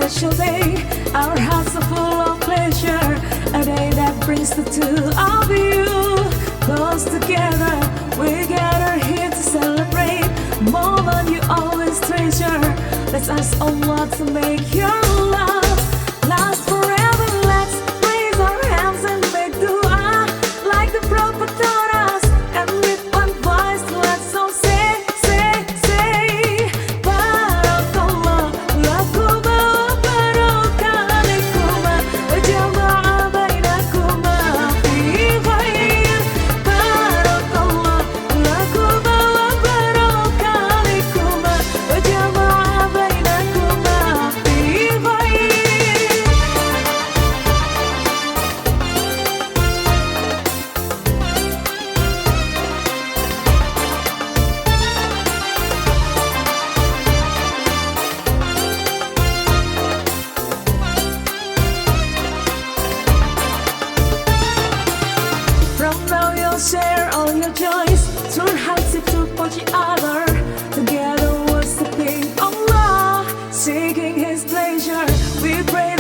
special day. Our hearts are full of pleasure, a day that brings the two of you close together. We gather here to celebrate a moment you always treasure. Let's ask Allah to make your love last forever. Let's raise our hands and make dua like the Prophet taught us, and with one voice let's all say بارك الله لكما وبارك عليكما وجمع بينكما في خير. بارك الله لكما وبارك عليكما وجمع بينكما في خير. From now you'll share all your joys, turn hearts into for each other, together worshiping Allah, seeking His pleasure. We pray